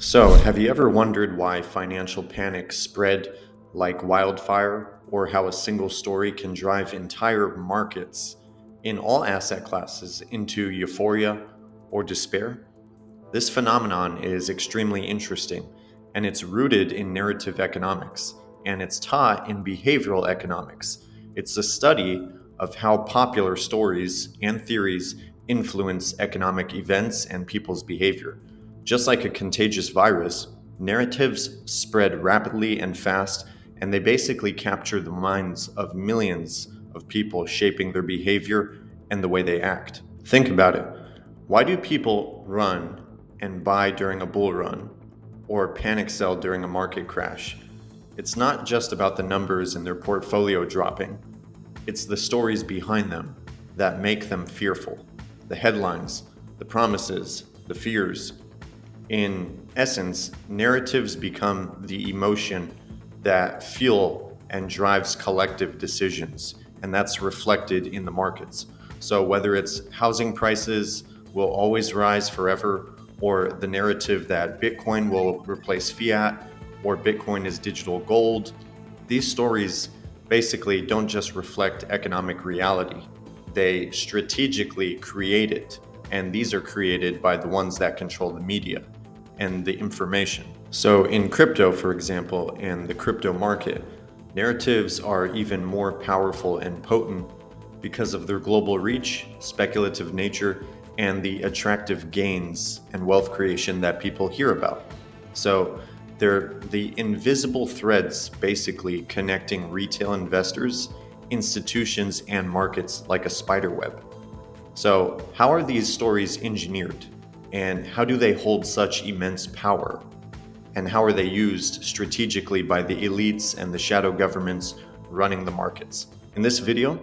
So, have you ever wondered why financial panic spread like wildfire, or how a single story can drive entire markets in all asset classes into euphoria or despair? This phenomenon is extremely interesting, and it's rooted in narrative economics, and it's taught in behavioral economics. It's the study of how popular stories and theories influence economic events and people's behavior. Just like a contagious virus, narratives spread rapidly and fast, and they basically capture the minds of millions of people, shaping their behavior and the way they act. Think about it. Why do people run and buy during a bull run or panic sell during a market crash? It's not just about the numbers in their portfolio dropping, it's the stories behind them that make them fearful. The headlines, the promises, the fears. In essence, narratives become the emotion that fuel and drives collective decisions, and that's reflected in the markets. So whether it's housing prices will always rise forever, or the narrative that Bitcoin will replace fiat, or Bitcoin is digital gold, these stories basically don't just reflect economic reality. They strategically create it, and these are created by the ones that control the media and the information. So in crypto, for example, and the crypto market, narratives are even more powerful and potent because of their global reach, speculative nature, and the attractive gains and wealth creation that people hear about. So they're the invisible threads basically connecting retail investors, institutions, and markets like a spider web. So how are these stories engineered? And how do they hold such immense power? And how are they used strategically by the elites and the shadow governments running the markets? In this video,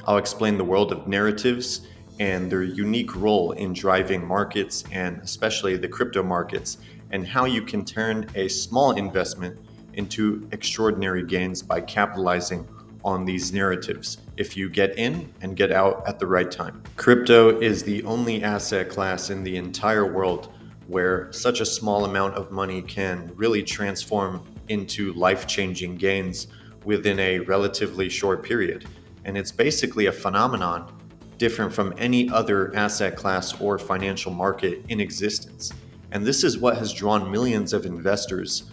I'll explain the world of narratives and their unique role in driving markets, and especially the crypto markets, and how you can turn a small investment into extraordinary gains by capitalizing on these narratives if you get in and get out at the right time. Crypto is the only asset class in the entire world where such a small amount of money can really transform into life-changing gains within a relatively short period. And it's basically a phenomenon different from any other asset class or financial market in existence. And this is what has drawn millions of investors,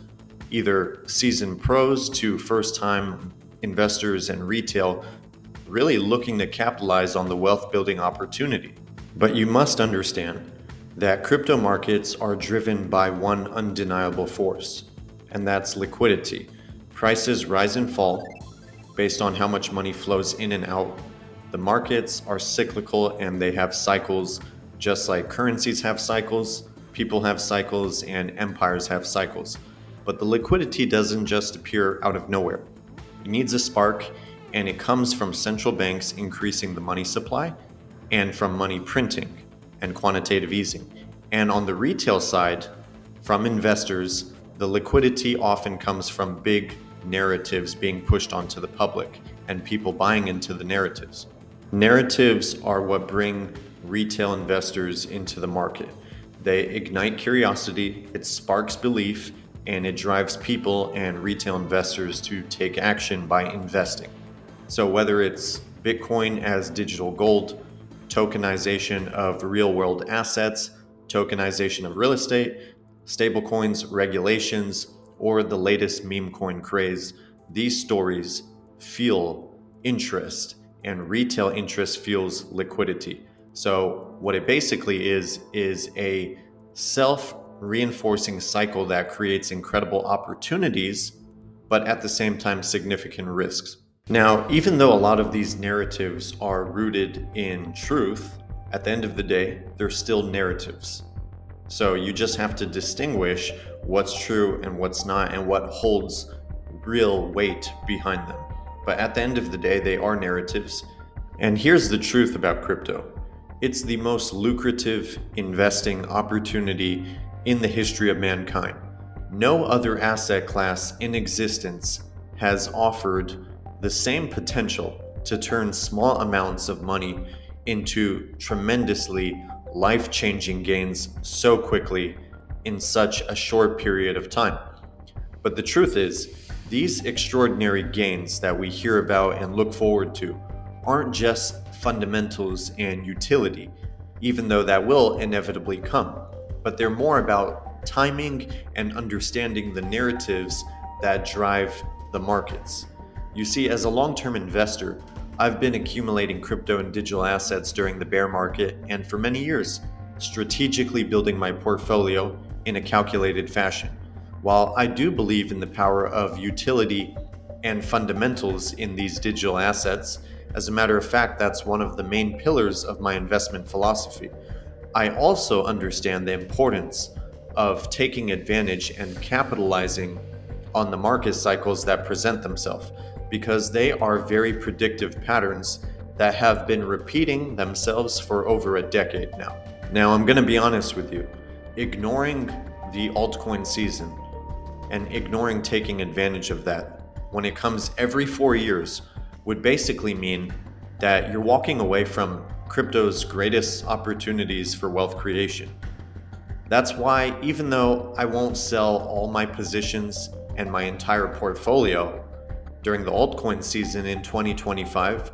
either seasoned pros to first-time investors and retail, really looking to capitalize on the wealth building opportunity. But you must understand that crypto markets are driven by one undeniable force, and that's liquidity. Prices rise and fall based on how much money flows in and out. The markets are cyclical and they have cycles, just like currencies have cycles, people have cycles, and empires have cycles. But the liquidity doesn't just appear out of nowhere. It needs a spark, and it comes from central banks increasing the money supply and from money printing and quantitative easing. And on the retail side, from investors, the liquidity often comes from big narratives being pushed onto the public and people buying into the narratives. Narratives are what bring retail investors into the market. They ignite curiosity, it sparks belief, and it drives people and retail investors to take action by investing. So whether it's Bitcoin as digital gold, tokenization of real-world assets, tokenization of real estate, stablecoins, regulations, or the latest meme coin craze, these stories fuel interest, and retail interest fuels liquidity. So what it basically is a self-reinforcing cycle that creates incredible opportunities, but at the same time significant risks. Now, even though a lot of these narratives are rooted in truth, at the end of the day, they're still narratives. So you just have to distinguish what's true and what's not, and what holds real weight behind them. But at the end of the day, they are narratives. And here's the truth about crypto. It's the most lucrative investing opportunity in the history of mankind. No other asset class in existence has offered the same potential to turn small amounts of money into tremendously life-changing gains so quickly in such a short period of time. But the truth is, these extraordinary gains that we hear about and look forward to aren't just fundamentals and utility, even though that will inevitably come, but they're more about timing and understanding the narratives that drive the markets. You see, as a long-term investor, I've been accumulating crypto and digital assets during the bear market and for many years, strategically building my portfolio in a calculated fashion. While I do believe in the power of utility and fundamentals in these digital assets, as a matter of fact, that's one of the main pillars of my investment philosophy. I also understand the importance of taking advantage and capitalizing on the market cycles that present themselves because they are very predictive patterns that have been repeating themselves for over a decade now. Now, I'm going to be honest with you. Ignoring the altcoin season and ignoring taking advantage of that when it comes every 4 years would basically mean that you're walking away from crypto's greatest opportunities for wealth creation. That's why, even though I won't sell all my positions and my entire portfolio during the altcoin season in 2025,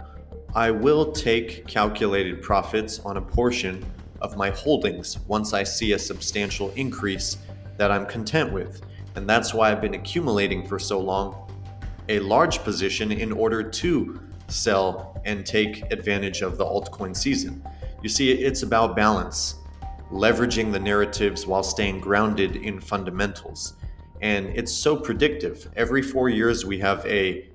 I will take calculated profits on a portion of my holdings once I see a substantial increase that I'm content with. And that's why I've been accumulating for so long a large position in order to sell and take advantage of the altcoin season. You see, it's about balance, leveraging the narratives while staying grounded in fundamentals. And it's so predictive. Every 4 years we have a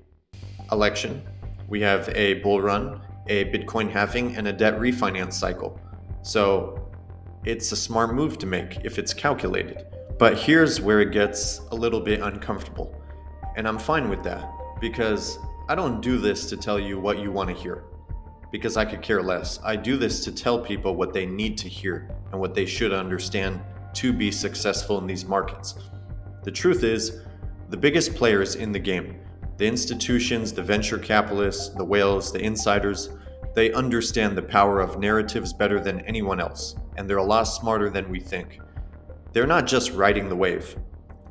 election, we have a bull run, a Bitcoin halving, and a debt refinance cycle. So it's a smart move to make if it's calculated. But here's where it gets a little bit uncomfortable. And I'm fine with that because I don't do this to tell you what you want to hear because I could care less. I do this to tell people what they need to hear and what they should understand to be successful in these markets. The truth is, the biggest players in the game, the institutions, the venture capitalists, the whales, the insiders, they understand the power of narratives better than anyone else, and they're a lot smarter than we think. They're not just riding the wave,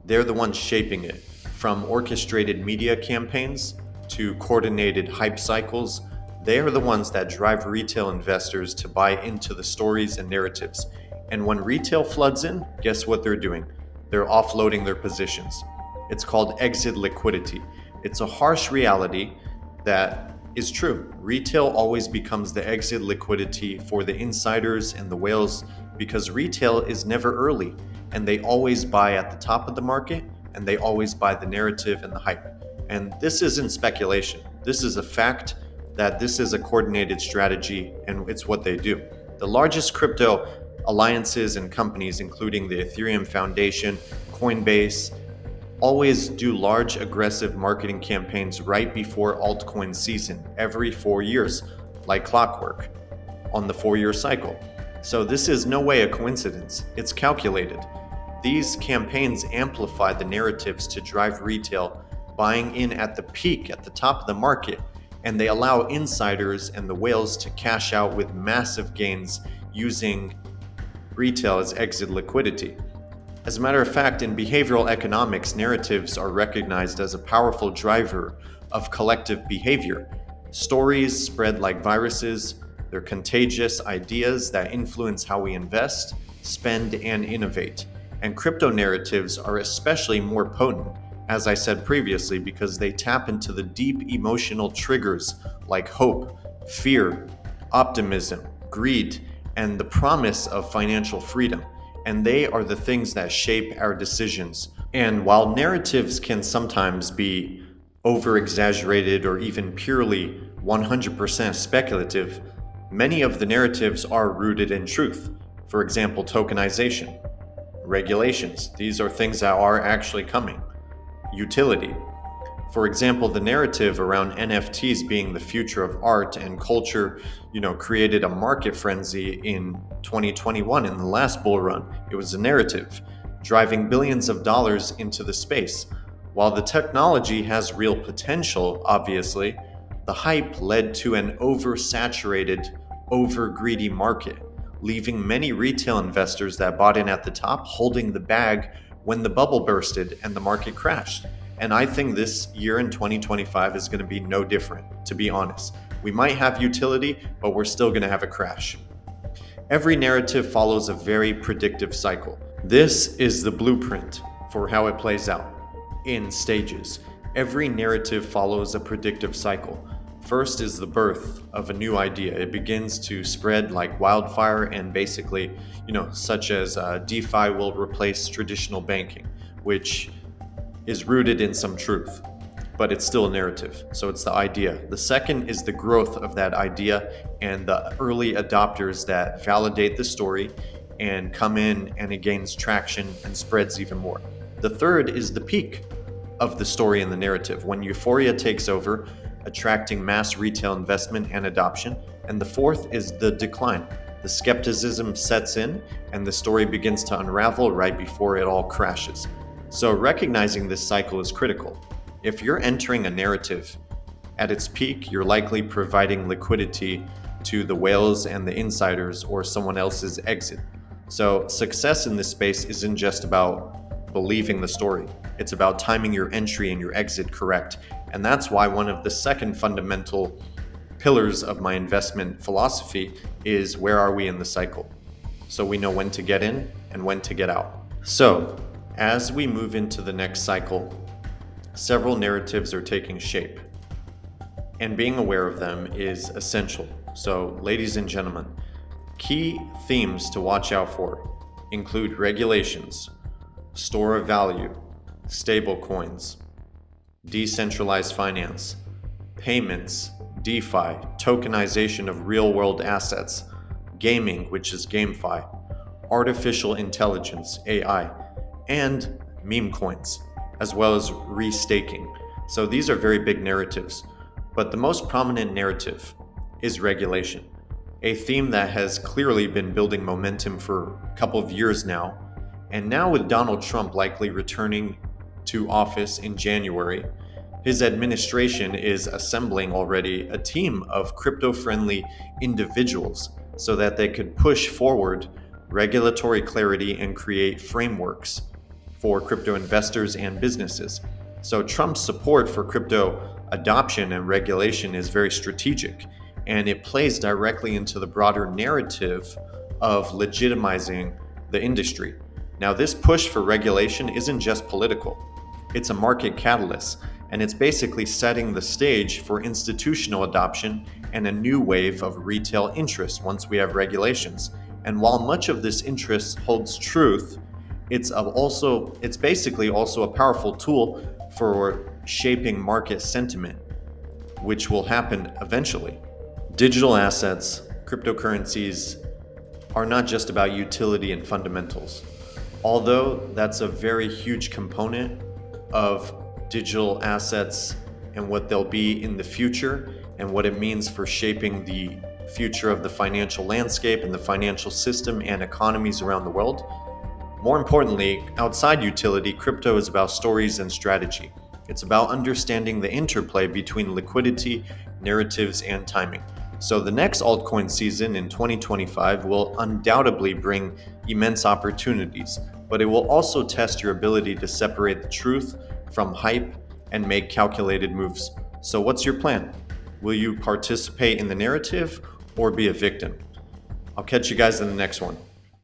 they're the ones shaping it. From orchestrated media campaigns to coordinated hype cycles, they are the ones that drive retail investors to buy into the stories and narratives. And when retail floods in, guess what they're doing? They're offloading their positions. It's called exit liquidity. It's a harsh reality that is true. Retail always becomes the exit liquidity for the insiders and the whales because retail is never early and they always buy at the top of the market and they always buy the narrative and the hype. And this isn't speculation. This is a fact that this is a coordinated strategy and it's what they do. The largest crypto alliances and companies, including the Ethereum Foundation, Coinbase, always do large aggressive marketing campaigns right before altcoin season every 4 years, like clockwork, on the 4-year cycle. So this is no way a coincidence. It's calculated. These campaigns amplify the narratives to drive retail buying in at the peak, at the top of the market, and they allow insiders and the whales to cash out with massive gains using retail as exit liquidity. As a matter of fact, in behavioral economics, narratives are recognized as a powerful driver of collective behavior. Stories spread like viruses. They're contagious ideas that influence how we invest, spend, and innovate. And crypto narratives are especially more potent, as I said previously, because they tap into the deep emotional triggers like hope, fear, optimism, greed, and the promise of financial freedom. And they are the things that shape our decisions. And while narratives can sometimes be over-exaggerated or even purely 100% speculative, many of the narratives are rooted in truth. For example, tokenization, regulations. These are things that are actually coming. Utility. For example, the narrative around NFTs being the future of art and culture, created a market frenzy in 2021 in the last bull run. It was a narrative driving billions of dollars into the space. While the technology has real potential, obviously, the hype led to an oversaturated, over-greedy market, leaving many retail investors that bought in at the top holding the bag when the bubble bursted and the market crashed. And I think this year in 2025 is going to be no different, to be honest. We might have utility, but we're still going to have a crash. Every narrative follows a very predictive cycle. This is the blueprint for how it plays out in stages. Every narrative follows a predictive cycle. First is the birth of a new idea. It begins to spread like wildfire, and basically, such as DeFi will replace traditional banking, which is rooted in some truth, but it's still a narrative. So it's the idea. The second is the growth of that idea and the early adopters that validate the story and come in, and it gains traction and spreads even more. The third is the peak of the story and the narrative, when euphoria takes over, attracting mass retail investment and adoption. And the fourth is the decline. The skepticism sets in and the story begins to unravel right before it all crashes. So recognizing this cycle is critical. If you're entering a narrative at its peak, you're likely providing liquidity to the whales and the insiders or someone else's exit. So success in this space isn't just about believing the story. It's about timing your entry and your exit correct. And that's why one of the second fundamental pillars of my investment philosophy is, where are we in the cycle? So we know when to get in and when to get out. So as we move into the next cycle, several narratives are taking shape, and being aware of them is essential. So ladies and gentlemen, key themes to watch out for include regulations, store of value, stable coins, decentralized finance, payments, DeFi, tokenization of real-world assets, gaming, which is GameFi, artificial intelligence, AI, and meme coins, as well as restaking. So these are very big narratives, but the most prominent narrative is regulation, a theme that has clearly been building momentum for a couple of years now. And now with Donald Trump likely returning to office in January, his administration is assembling already a team of crypto-friendly individuals so that they could push forward regulatory clarity and create frameworks for crypto investors and businesses. So Trump's support for crypto adoption and regulation is very strategic, and it plays directly into the broader narrative of legitimizing the industry. Now, this push for regulation isn't just political. It's a market catalyst, and it's basically setting the stage for institutional adoption and a new wave of retail interest once we have regulations. And while much of this interest holds truth, it's basically also a powerful tool for shaping market sentiment, which will happen eventually. Digital assets, cryptocurrencies, are not just about utility and fundamentals. Although that's a very huge component of digital assets and what they'll be in the future and what it means for shaping the future of the financial landscape and the financial system and economies around the world. More importantly, outside utility, crypto is about stories and strategy. It's about understanding the interplay between liquidity, narratives, and timing. So the next altcoin season in 2025 will undoubtedly bring immense opportunities, but it will also test your ability to separate the truth from hype and make calculated moves. So what's your plan? Will you participate in the narrative or be a victim? I'll catch you guys in the next one.